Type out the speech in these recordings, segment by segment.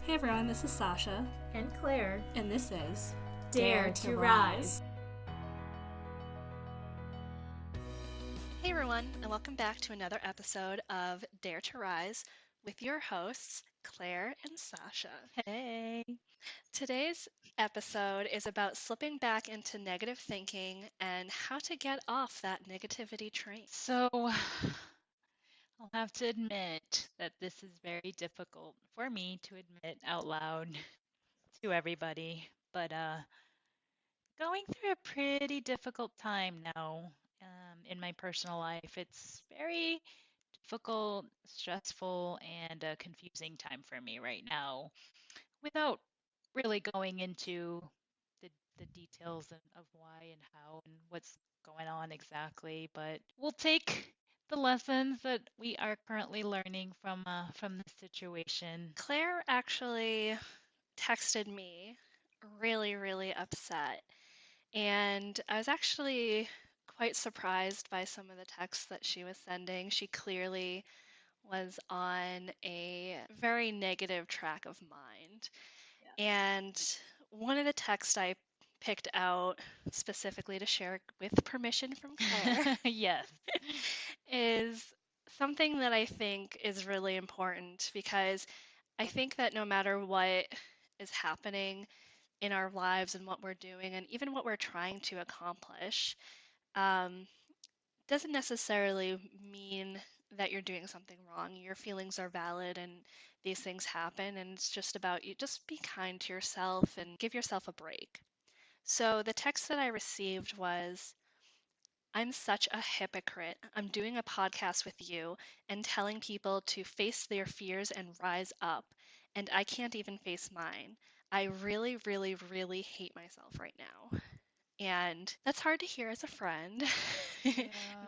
Hey everyone, this is Sasha. And Claire. And this is Dare to Rise. Hey everyone, and welcome back to another episode of Dare to Rise with your hosts, Claire and Sasha. Hey. Today's episode is about slipping back into negative thinking and how to get off that negativity train. So, I'll have to admit that this is very difficult for me to admit out loud to everybody, but going through a pretty difficult time now in my personal life. It's very difficult, stressful, and a confusing time for me right now without really going into the, the details of why and how and what's going on exactly, but we'll take the lessons that we are currently learning from the situation. Claire actually texted me really upset, and I was actually quite surprised by some of the texts that she was sending. She clearly was on a very negative track of mind. And one of the texts I picked out specifically to share with permission from Claire Yes. is something that I think is really important because I think that no matter what is happening in our lives and what we're doing and even what we're trying to accomplish, um, doesn't necessarily mean that you're doing something wrong. Your feelings are valid and these things happen, and it's just about you just be kind to yourself and give yourself a break. So the text that I received was, I'm such a hypocrite. I'm doing a podcast with you and telling people to face their fears and rise up, and I can't even face mine. I really hate myself right now. And that's hard to hear as a friend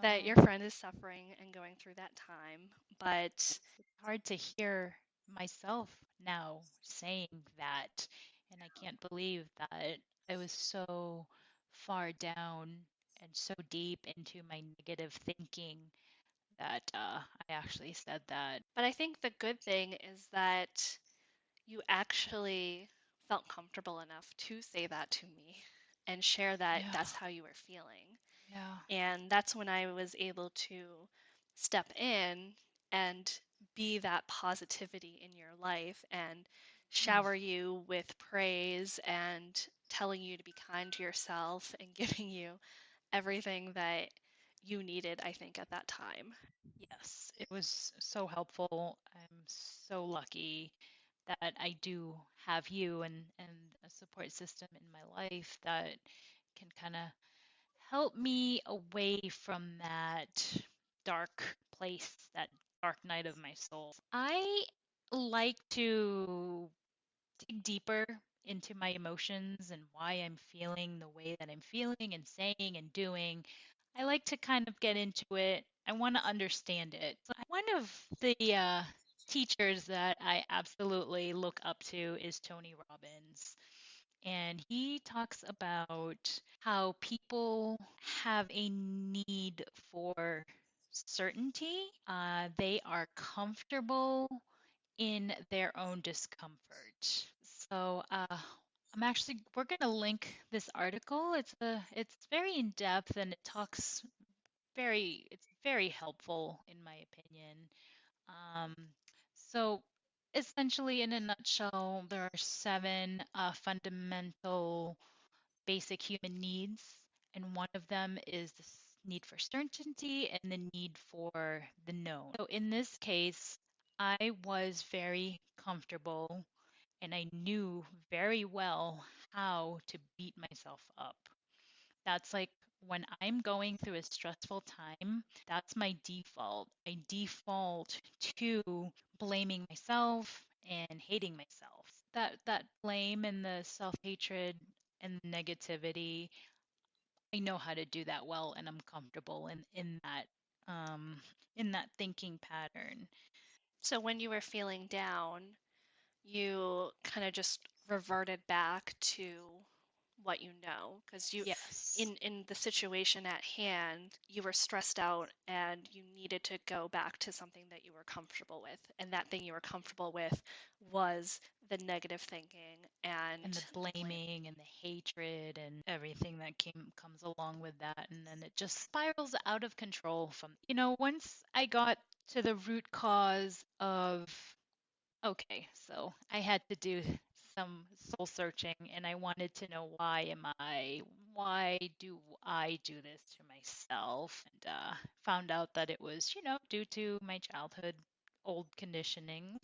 that your friend is suffering and going through that time. But It's hard to hear myself now saying that, and I can't believe that I was so far down and so deep into my negative thinking that I actually said that. I think the good thing is that you actually felt comfortable enough to say that to me and share that Yeah, that's how you were feeling. yeah. And that's when I was able to step in and be that positivity in your life and Mm. shower you with praise and telling you to be kind to yourself and giving you everything that you needed, I think, at that time. Yes, it was so helpful. I'm so lucky that I do have you and a support system in my life that can kind of help me away from that dark place, that dark night of my soul. I like to dig deeper into my emotions and why I'm feeling the way that I'm feeling and saying and doing. I like to kind of get into it. I want to understand it. So one of the teachers that I absolutely look up to is Tony Robbins. And he talks about how people have a need for certainty. They are comfortable in their own discomfort. So we're going to link this article. It's very in depth and it talks it's very helpful in my opinion. Um, so essentially, in a nutshell, there are seven fundamental basic human needs, and one of them is the need for certainty and the need for the known. So in this case, I was very comfortable and I knew very well how to beat myself up. That's like when I'm going through a stressful time, that's my default. I default to blaming myself and hating myself. That blame and the self-hatred and negativity, I know how to do that well and I'm comfortable um in that thinking pattern. So when you were feeling down, you kind of just reverted back to what you know, because Yes. in the situation at hand, you were stressed out and you needed to go back to something that you were comfortable with, and that thing you were comfortable with was the negative thinking And the and blame. blaming and the hatred and everything that comes along with that, and then it just spirals out of control from, once I got to the root cause of, okay, so I had to do some soul searching, and I wanted to know, why do I do this to myself? And found out that it was, due to my childhood old conditionings,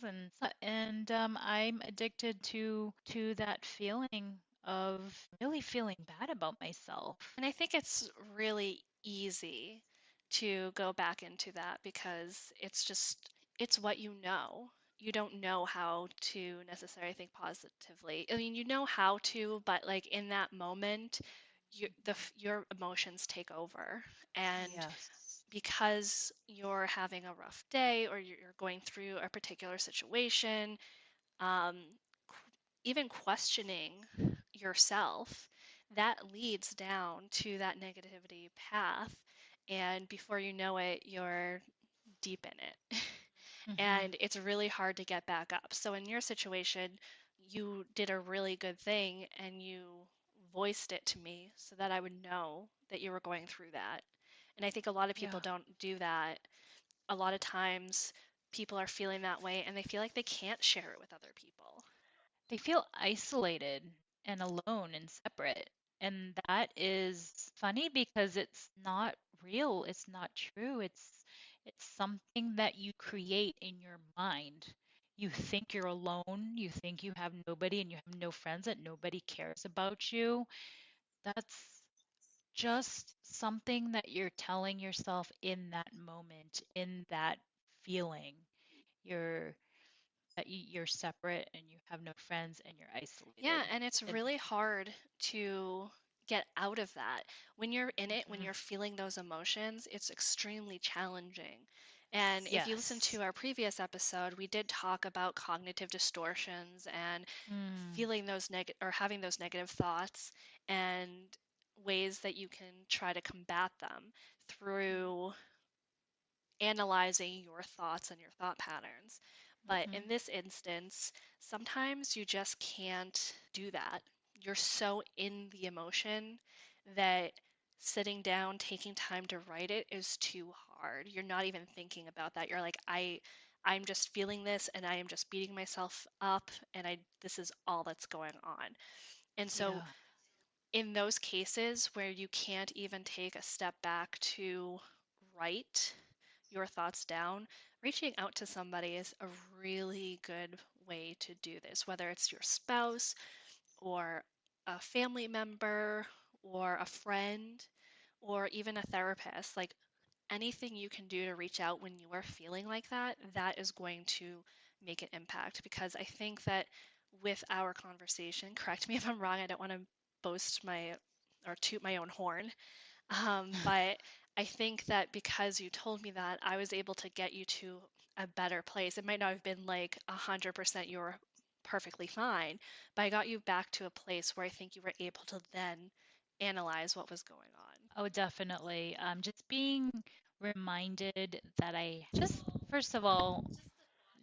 and I'm addicted to that feeling of really feeling bad about myself. And I think it's really easy to go back into that because it's what you know. You don't know how to necessarily think positively. I mean, you know how to, but like in that moment, your emotions take over. And Yes. because you're having a rough day or you're going through a particular situation, um, even questioning yourself, that leads down to that negativity path. And before you know it, you're deep in it. Hmm. And it's really hard to get back up. So, in your situation, you did a really good thing and you voiced it to me so that I would know that you were going through that. And I think a lot of people Yeah. don't do that. A lot of times, people are feeling that way and they feel like they can't share it with other people. They feel isolated and alone and separate. And that is funny because it's not real. It's not true. It's something that you create in your mind. You think you're alone, you think you have nobody and you have no friends, that nobody cares about you. That's just something that you're telling yourself in that moment, in that feeling. You're you're separate and you have no friends and you're Yeah, isolated. and it's And really hard to get out of that. When you're in it, when mhm, you're feeling those emotions, it's extremely challenging. And if you listen yes. to our previous episode, we did talk about cognitive distortions and Mm, feeling those negative or having those negative thoughts and ways that you can try to combat them through analyzing your thoughts and your thought patterns. But mhm. in this instance, sometimes you just can't do that. You're so in the emotion that sitting down, taking time to write it is too hard. You're not even thinking about that. You're like, I'm just feeling this and I am just beating myself up and I this is all that's going on. And so Yeah. in those cases where you can't even take a step back to write your thoughts down, reaching out to somebody is a really good way to do this, whether it's your spouse or a family member or a friend or even a therapist. Like anything you can do to reach out when you are feeling like that, that is going to make an impact because I think that with our conversation, correct me if I'm wrong, I don't want to boast my or toot my own horn, but I think that because you told me that, I was able to get you to a better place. It might not have been like 100% you were perfectly fine, but I got you back to a place where I think you were able to then analyze what was going on. Oh, definitely. Just being reminded that first of all,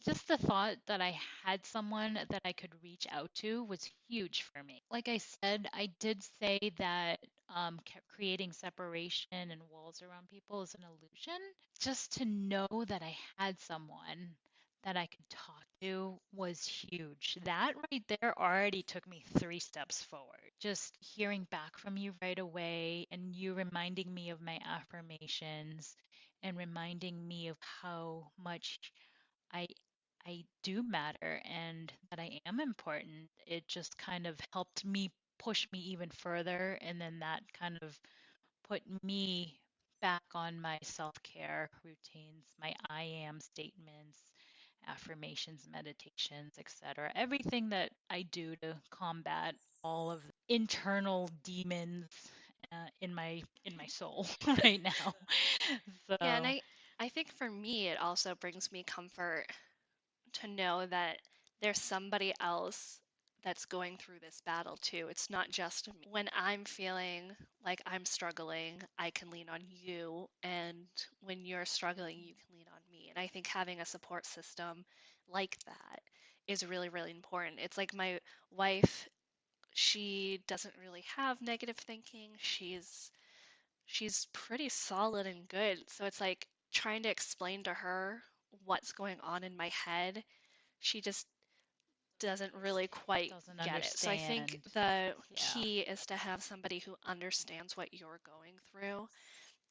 just the thought that I had someone that I could reach out to was huge for me. Like I said, I did say that creating separation and walls around people is an illusion. Just to know that I had someone that I could talk to was huge. That right there already took me 3 steps forward. Just hearing back from you right away and you reminding me of my affirmations and reminding me of how much I I do matter and that I am important. It just kind of helped me push me even further, and then that kind of put me back on my self-care routines, my I am statements, affirmations, meditations, etc. Everything that I do to combat all of the internal demons in my soul right now. Yeah, and So, I think for me, it also brings me comfort to know that there's somebody else that's going through this battle too. It's not just me. When I'm feeling like I'm struggling, I can lean on you, and when you're struggling, you can lean on me. And I think having a support system like that is really, really important. It's like my wife, she doesn't really have negative thinking. She's pretty solid and good. So it's like trying to explain to her what's going on in my head. She just doesn't really quite Doesn't get it. So I think understand. the Yeah. key is to have somebody who understands what you're going through.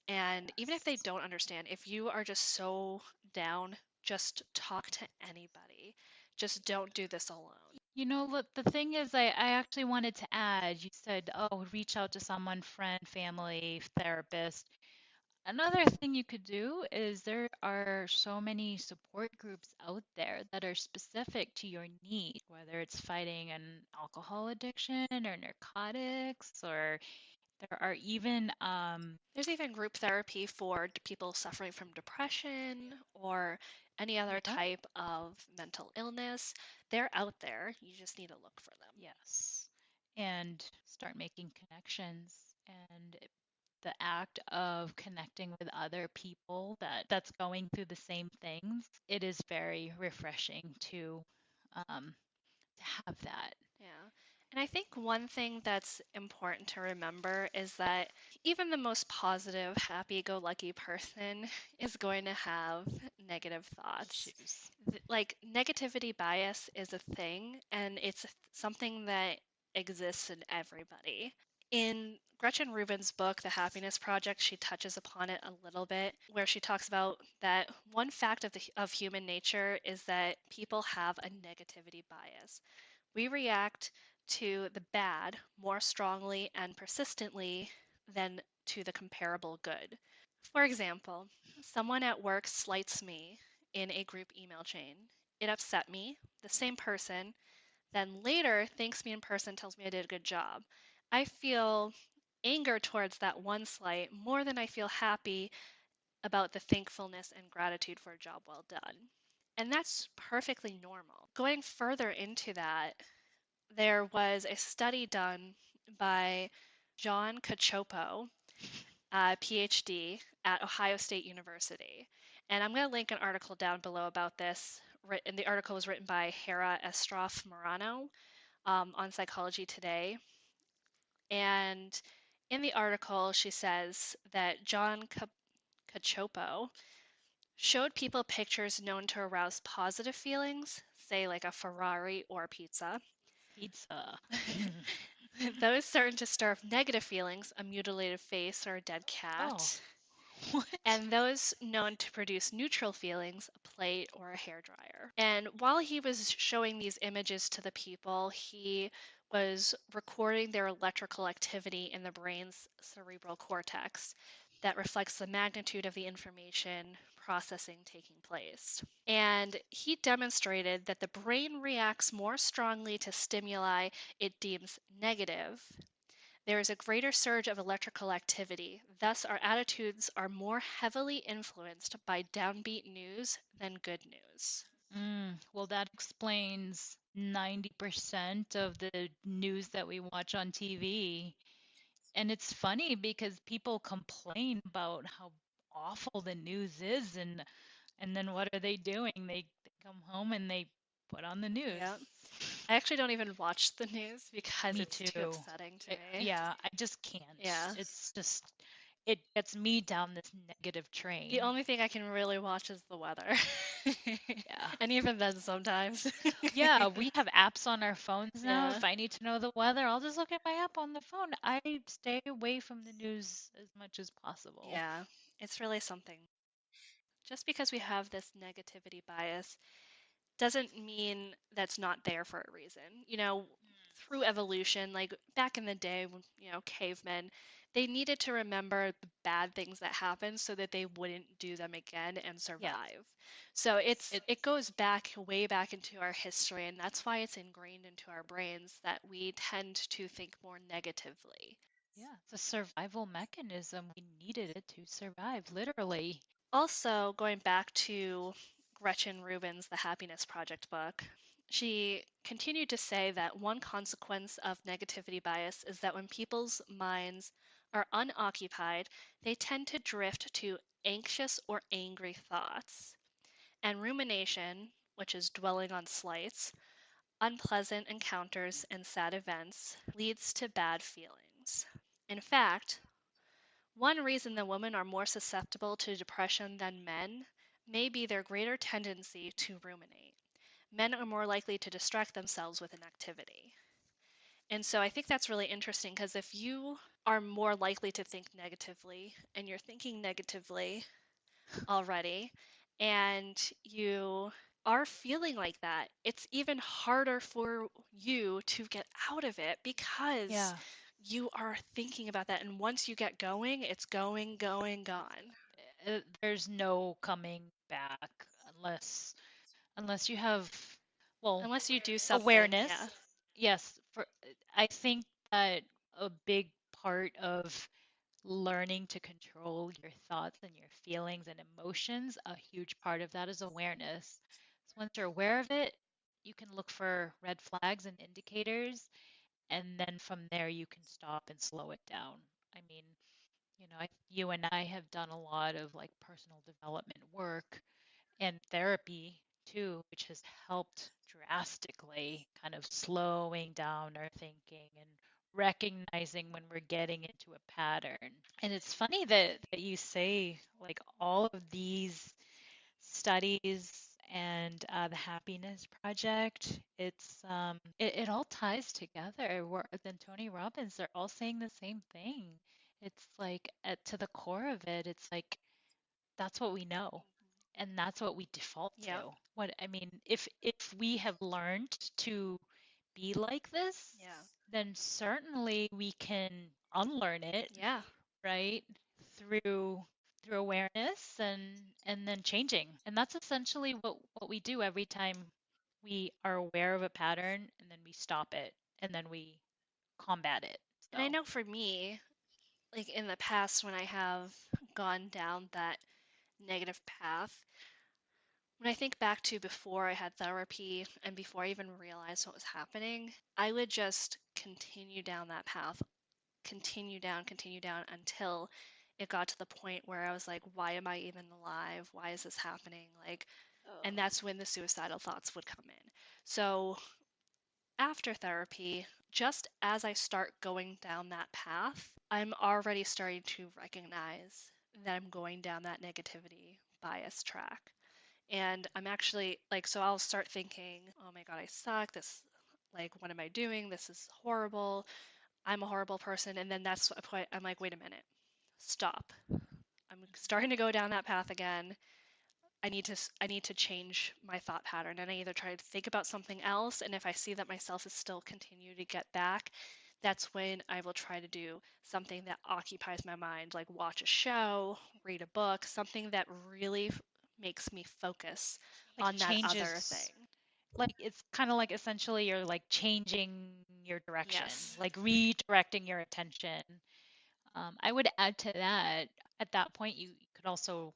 And even if they Yes. don't understand, if you are just so down, just talk to anybody. Just don't do this alone. You know, look, the thing is, I actually wanted to add, you said, oh, reach out to someone, friend, family, therapist. Another thing you could do is there are so many support groups out there that are specific to your need, whether it's fighting an alcohol addiction or narcotics, or there are even There's even group therapy for people suffering from depression or any other yeah, type of mental illness. They're out there. You just need to look for them. yes, and start making connections. And the act of connecting with other people that's going through the same things, it is very refreshing to have that. Yeah. And I think one thing that's important to remember is that even the most positive, happy go lucky person is going to have negative thoughts. Issues. Like, negativity bias is a thing, and it's something that exists in everybody. In Gretchen Rubin's book, The Happiness Project, she touches upon it a little bit, where she talks about that one fact of human nature is that people have a negativity bias. We react to the bad more strongly and persistently than to the comparable good. For example, someone at work slights me in a group email chain. It upset me. The same person then later thanks me in person, tells me I did a good job. I feel anger towards that one slight more than I feel happy about the thankfulness and gratitude for a job well done. And that's perfectly normal. Going further into that, there was a study done by John Cacioppo, PhD at Ohio State University. And I'm going to link an article down below about this. And the article was written by Hera Estroff Morano on Psychology Today. And in the article, she says that John Cacioppo showed people pictures known to arouse positive feelings, say like a Ferrari or pizza. Pizza. Those certain to stir up negative feelings, a mutilated face or a dead Oh, cat. what? And those known to produce neutral feelings, a plate or a hairdryer. And while he was showing these images to the people, he was recording their electrical activity in the brain's cerebral cortex that reflects the magnitude of the information processing taking place. And he demonstrated that the brain reacts more strongly to stimuli it deems negative. There is a greater surge of electrical activity. Thus, our attitudes are more heavily influenced by downbeat news than good news. Well, that explains 90% of the news that we watch on TV. And it's funny because people complain about how awful the news is, and then what are they doing? They come home and they put on the news. Yeah. I actually don't even watch the news because Me it's too too. upsetting to me. Yeah, I just can't. Yeah. It's just, it gets me down this negative The train. only thing I can really watch is the weather. Yeah. And even then, sometimes. Yeah, we have apps on our phones now. Yeah. If I need to know the weather, I'll just look at my app on the phone. I stay away from the news as much as possible. Yeah. It's really something. Just because we have this negativity bias doesn't mean that's not there for a reason. Through evolution, like back in the day when, cavemen, they needed to remember the bad things that happened so that they wouldn't do them again and Yeah. survive. So It, it goes back way back into our history, and that's why it's ingrained into our brains that we tend to think more negatively. yeah, it's a survival mechanism. We needed it to survive, literally. Also, going back to Gretchen Rubin's The Happiness Project book. She continued to say that one consequence of negativity bias is that when people's minds are unoccupied, they tend to drift to anxious or angry thoughts. And rumination, which is dwelling on slights, unpleasant encounters, and sad events, leads to bad feelings. In fact, one reason that women are more susceptible to depression than men may be their greater tendency to ruminate. Men are more likely to distract themselves with an activity. And so I think that's really interesting because if you are more likely to think negatively and you're thinking negatively already and you are feeling like that, it's even harder for you to get out of it because Yeah. you are thinking about that. And once you get going, it's going, going, gone. There's no coming back unless you have, well, Unless you do something, yeah. awareness. Yes, for I think that a big part of learning to control your thoughts and your feelings and emotions, a huge part of that is awareness. So once you're aware of it, you can look for red flags and indicators, and then from there you can stop and slow it down. I mean, you and I have done a lot of like personal development work and therapy too, which has helped drastically kind of slowing down our thinking and recognizing when we're getting into a pattern. And it's funny that you say like all of these studies and the Happiness Project, it all ties together. Where then Tony Robbins, they're all saying the same thing. It's like to the core of it, it's like that's what we know, and that's what we default Yeah. to. What I mean, if we have learned to be like this, Yeah. then certainly we can unlearn it, Yeah. right? Through through awareness and then changing. And that's essentially what we do every time we are aware of a pattern and then we stop it and then we combat it. And I So, know for me, like in the past when I have gone down that negative path, when I think back to before I had therapy and before I even realized what was happening, I would just continue down that path, continue down until it got to the point where I was like, why am I even alive? Why is this happening? Like, and that's when the suicidal thoughts would come in. So after therapy, just as I start going down that path, I'm already starting to recognize that I'm going down that negativity bias track. And I'm actually like, so I'll start thinking, oh my God, I suck. This, like, what am I doing? This is horrible. I'm a horrible person. And then that's a point I'm like, wait a minute, stop. I'm starting to go down that path again. I need to change my thought pattern, and I either try to think about something else, and if I see that myself is still continue to get back, that's when I will try to do something that occupies my mind, like watch a show, read a book, something that really makes me focus like on that other changes, thing. like it's kind of like essentially you're like changing your direction, Yes. like redirecting your attention. I would add to that, at that point, you could also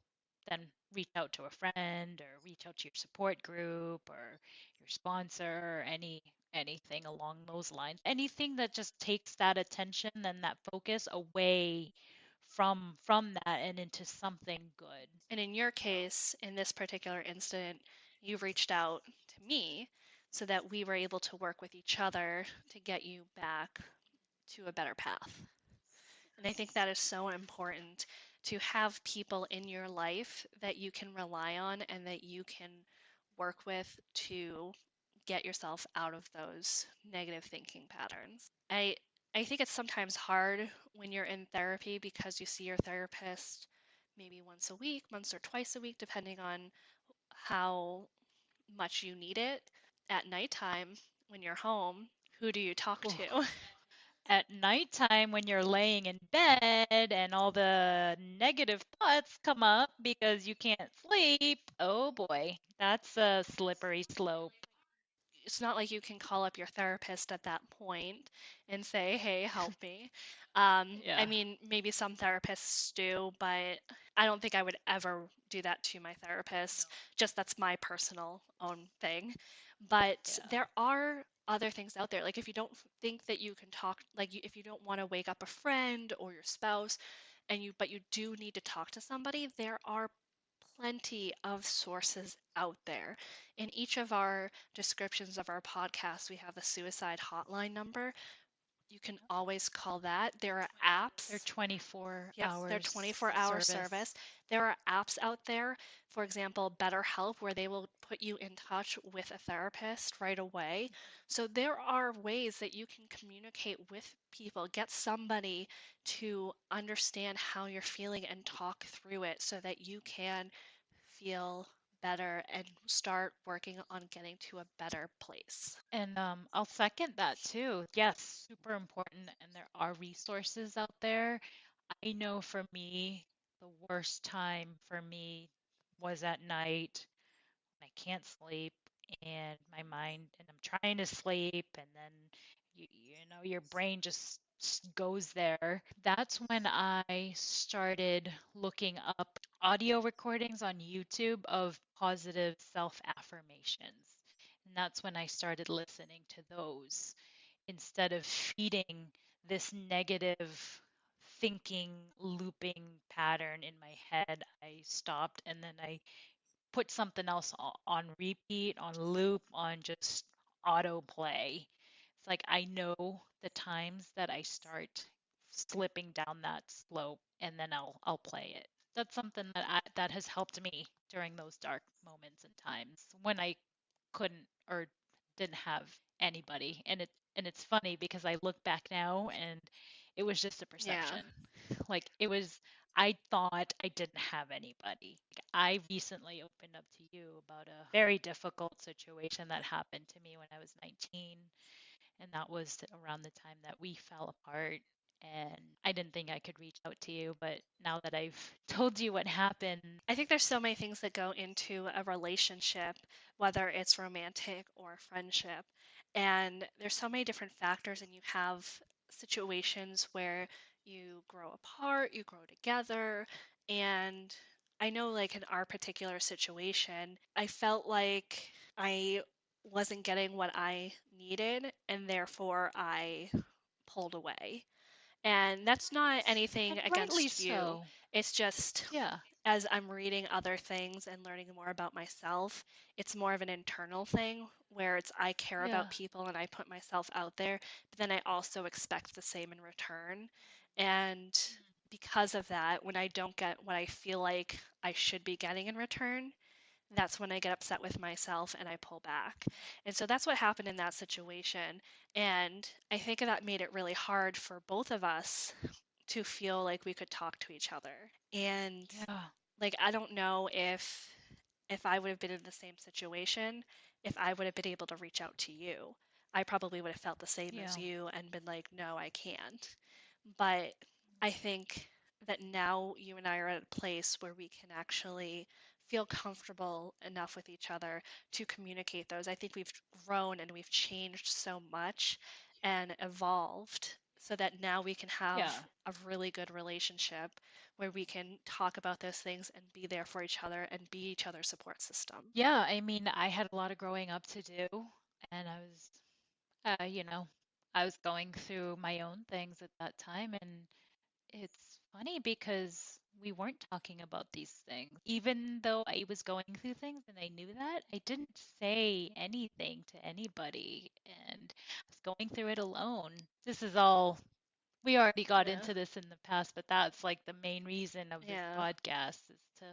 then reach out to a friend or reach out to your support group or your sponsor or anything along those lines. Anything that just takes that attention and that focus away from that and into something good. And in your So, case, in this particular incident, you reached out to me so that we were able to work with each other to get you back to a better path. And I think that is so important to have people in your life that you can rely on and that you can work with to get yourself out of those negative thinking patterns. I think it's sometimes hard when you're in therapy because you see your therapist maybe once a week, once or twice a week, depending on how much you need it. At nighttime, when you're home, who do you talk oof. to? At nighttime when you're laying in bed and all the negative thoughts come up because you can't sleep, oh boy, that's a slippery slope. it's not like you can call up your therapist at that point and say, hey, help me. I Yeah. mean, maybe some therapists do, but I don't think I would ever do that to my No. therapist. Just that's my personal own thing. But Yeah. there are other things out there. Like if you don't think that you can talk, like if you don't want to wake up a friend or your spouse, but you do need to talk to somebody, there are plenty of sources out there. In each of our descriptions of our podcast, we have a suicide hotline number. You can always call that. There are They're apps. 24 Yep, they're hours 24-hour service. service. There are apps out there, for example, BetterHelp, where they will put you in touch with a therapist right away. So there are ways that you can communicate with people, get somebody to understand how you're feeling and talk through it so that you can feel better and start working on getting to a better place. And I'll second that too. Yes, super important. And there are resources out there. I know for me, the worst time for me was at night when I can't sleep and my mind, and I'm trying to sleep, and then your brain just goes there. That's when I started looking up audio recordings on YouTube of positive self affirmations. And that's when I started listening to those instead of feeding this negative thinking looping pattern in my head. I stopped and then I put something else on repeat, on loop, on just autoplay. It's like I know the times that I start slipping down that slope and then I'll play it. That's something that has helped me during those dark moments and times when I couldn't or didn't have anybody. And it's funny because I look back now and it was just a Yeah. perception. Like it was I thought I didn't have anybody. I recently opened up to you about a very difficult situation that happened to me when I was 19, and that was around the time that we fell apart. And I didn't think I could reach out to you, but now that I've told you what happened, I think there's so many things that go into a relationship, whether it's romantic or friendship. And there's so many different factors, and you have situations where you grow apart, you grow together. And I know, like in our particular situation, I felt like I wasn't getting what I needed, and therefore I pulled away. And that's not anything and rightly against you. so. It's just Yeah, as I'm reading other things and learning more about myself, it's more of an internal thing where it's I care about yeah, people and I put myself out there, but then I also expect the same in return. And because of that, when I don't get what I feel like I should be getting in return, that's when I get upset with myself and I pull back. And so that's what happened in that situation. And I think that made it really hard for both of us to feel like we could talk to each other. And yeah, like I don't know if I would have been in the same situation, if I would have been able to reach out to you. I probably would have felt the same as yeah, you and been like, no, I can't. But I think that now you and I are at a place where we can actually feel comfortable enough with each other to communicate those. I think we've grown and we've changed so much and evolved so that now we can have yeah. a really good relationship where we can talk about those things and be there for each other and be each other's support system. Yeah, I mean, I had a lot of growing up to do, and I was, I was going through my own things at that time, and it's funny because we weren't talking about these things. Even though I was going through things and I knew that, I didn't say anything to anybody, and I was going through it alone. This is all, we already got Yeah. into this in the past, but that's like the main reason of this Yeah. podcast is to,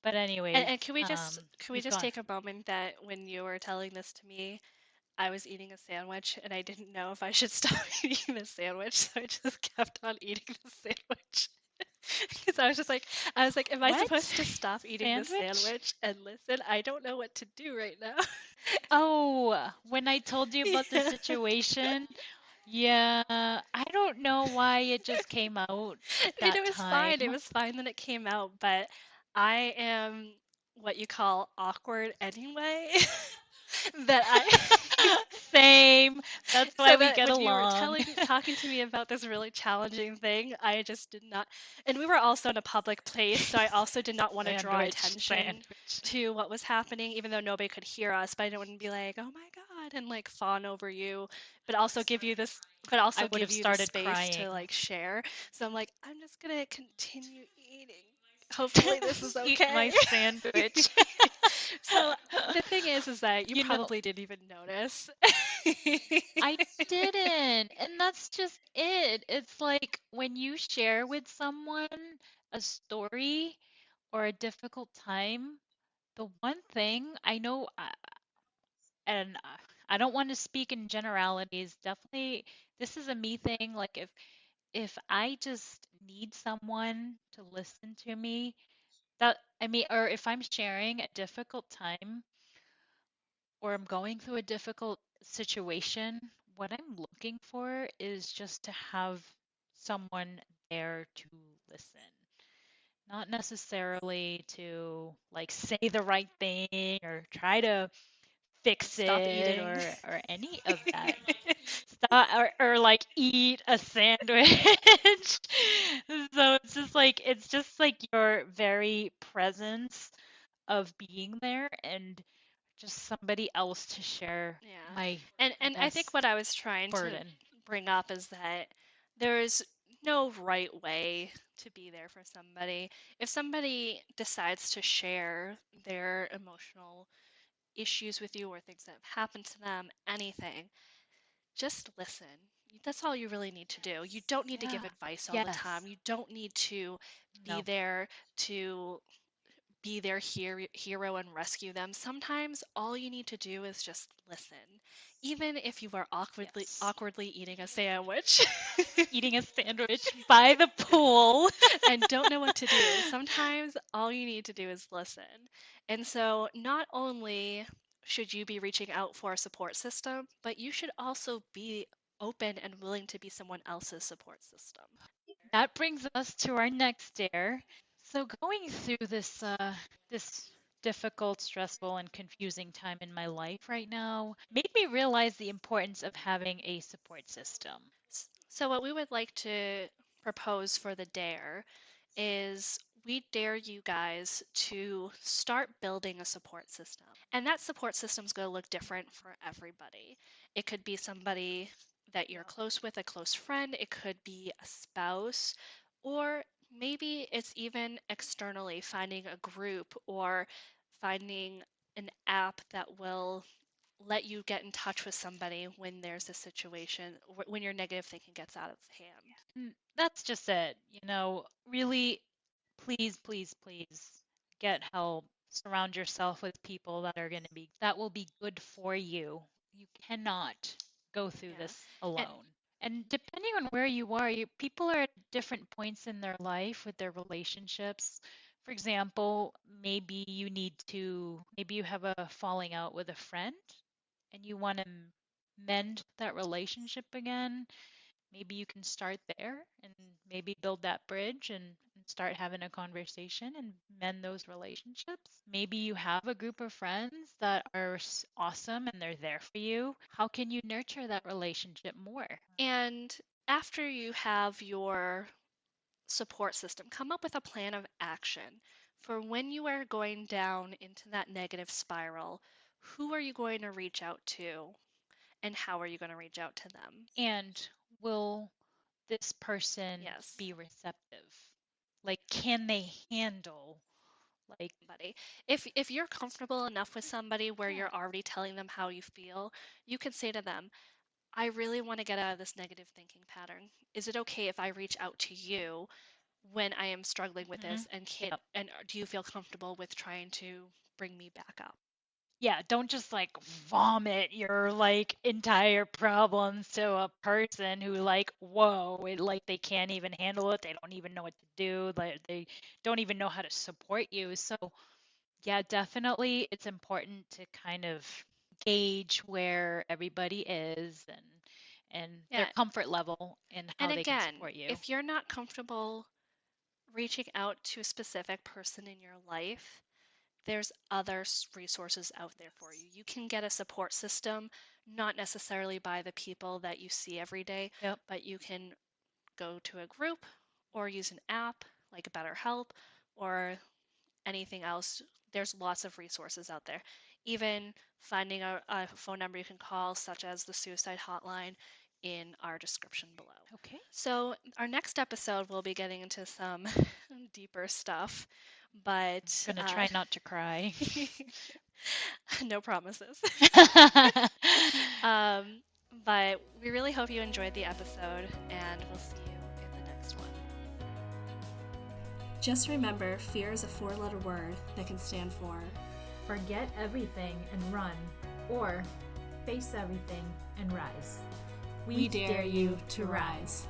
but And, anyways, and can we we've just gone. take a moment that when you were telling this to me, I was eating a sandwich and I didn't know if I should stop eating the sandwich, so I just kept on eating the sandwich. Because I was like, am I What? supposed to stop eating the Sandwich? sandwich and listen? I don't know what to do right now. Oh, when I told you about the Yeah. situation, yeah, I don't know why it just came out at I mean, that it was fine. It time. was fine that it came out, but I am what you call awkward anyway. that I same. That's why So we that get when you were along. talking to me about this really challenging thing, I just did not, and we were also in a public place, so I also did not want to draw attention Sandwich. to what was happening, even though nobody could hear us. But I didn't want to be like, "Oh my God," and like fawn over you, but also give you this, but I also would give have you the started space to crying. like share. So I'm like, I'm just gonna continue eating. Hopefully this is Eat okay. my sandwich. So the thing is that you You know, probably didn't even notice. I didn't. And that's just it. It's like when you share with someone a story or a difficult time, the one thing I know, and I don't want to speak in generalities, definitely this is a me thing. Like if I just need someone to listen to me, that I mean, or if I'm sharing a difficult time or I'm going through a difficult situation, what I'm looking for is just to have someone there to listen. Not necessarily to like say the right thing or try to fix Stop it eating. or any of that. Stop or like eat a sandwich. So it's just like your very presence of being there and just somebody else to share Yeah. my And I think best what I was trying to burden. bring up is that there's no right way to be there for somebody. If somebody decides to share their emotional issues with you or things that have happened to them, anything, just listen. That's all you really need to do. You don't need to give Yeah. advice all the Yes. time. You don't need to be No. there to be their hero and rescue them. Sometimes all you need to do is just listen, even if you are Yes. awkwardly eating a sandwich Eating a sandwich by the pool. and don't know what to do. Sometimes all you need to do is listen. And so not only should you be reaching out for a support system, but you should also be open and willing to be someone else's support system. That brings us to our next dare. So going through this difficult, stressful, and confusing time in my life right now made me realize the importance of having a support system. So, what we would like to propose for the dare is we dare you guys to start building a support system. And that support system is going to look different for everybody. It could be somebody that you're close with, a close friend, it could be a spouse, or maybe it's even externally finding a group or finding an app that will let you get in touch with somebody when there's a situation, when your negative thinking gets out of hand. That's just it. Really, please, please, please get help. Surround yourself with people that will be good for you. You cannot go through Yeah. this And alone. And depending on where you are, people are at different points in their life with their relationships. For example, maybe you have a falling out with a friend and you want to mend that relationship again. Maybe you can start there and maybe build that bridge and start having a conversation and mend those relationships. Maybe you have a group of friends that are awesome and they're there for you. How can you nurture that relationship more? and after you have your support system, come up with a plan of action for when you are going down into that negative spiral. Who are you going to reach out to, and how are you going to reach out to them? And will this person Yes. be receptive? Like, can they handle, like, Somebody. If you're comfortable enough with somebody where yeah, you're already telling them how you feel, you can say to them, I really want to get out of this negative thinking pattern. Is it okay if I reach out to you when I am struggling with hmm this, yep. and do you feel comfortable with trying to bring me back up? Yeah, don't just like vomit your like entire problems to a person who like, whoa, like they can't even handle it. They don't even know what to do. Like they don't even know how to support you. So, yeah, definitely it's important to kind of gauge where everybody is and their Yeah. comfort level and And how they can again, support you. if you're not comfortable reaching out to a specific person in your life, there's other resources out there for you. You can get a support system, not necessarily by the people that you see every day, Yep. but you can go to a group or use an app like BetterHelp or anything else. There's lots of resources out there. Even finding a phone number you can call, such as the suicide hotline, in our description below. Okay. So our next episode, we'll be getting into some deeper stuff, but I'm gonna try not to cry. no promises. But we really hope you enjoyed the episode, and we'll see you in the next one. Just remember, fear is a 4-letter word that can stand for Forget everything and run, or face everything and rise. We dare you to rise.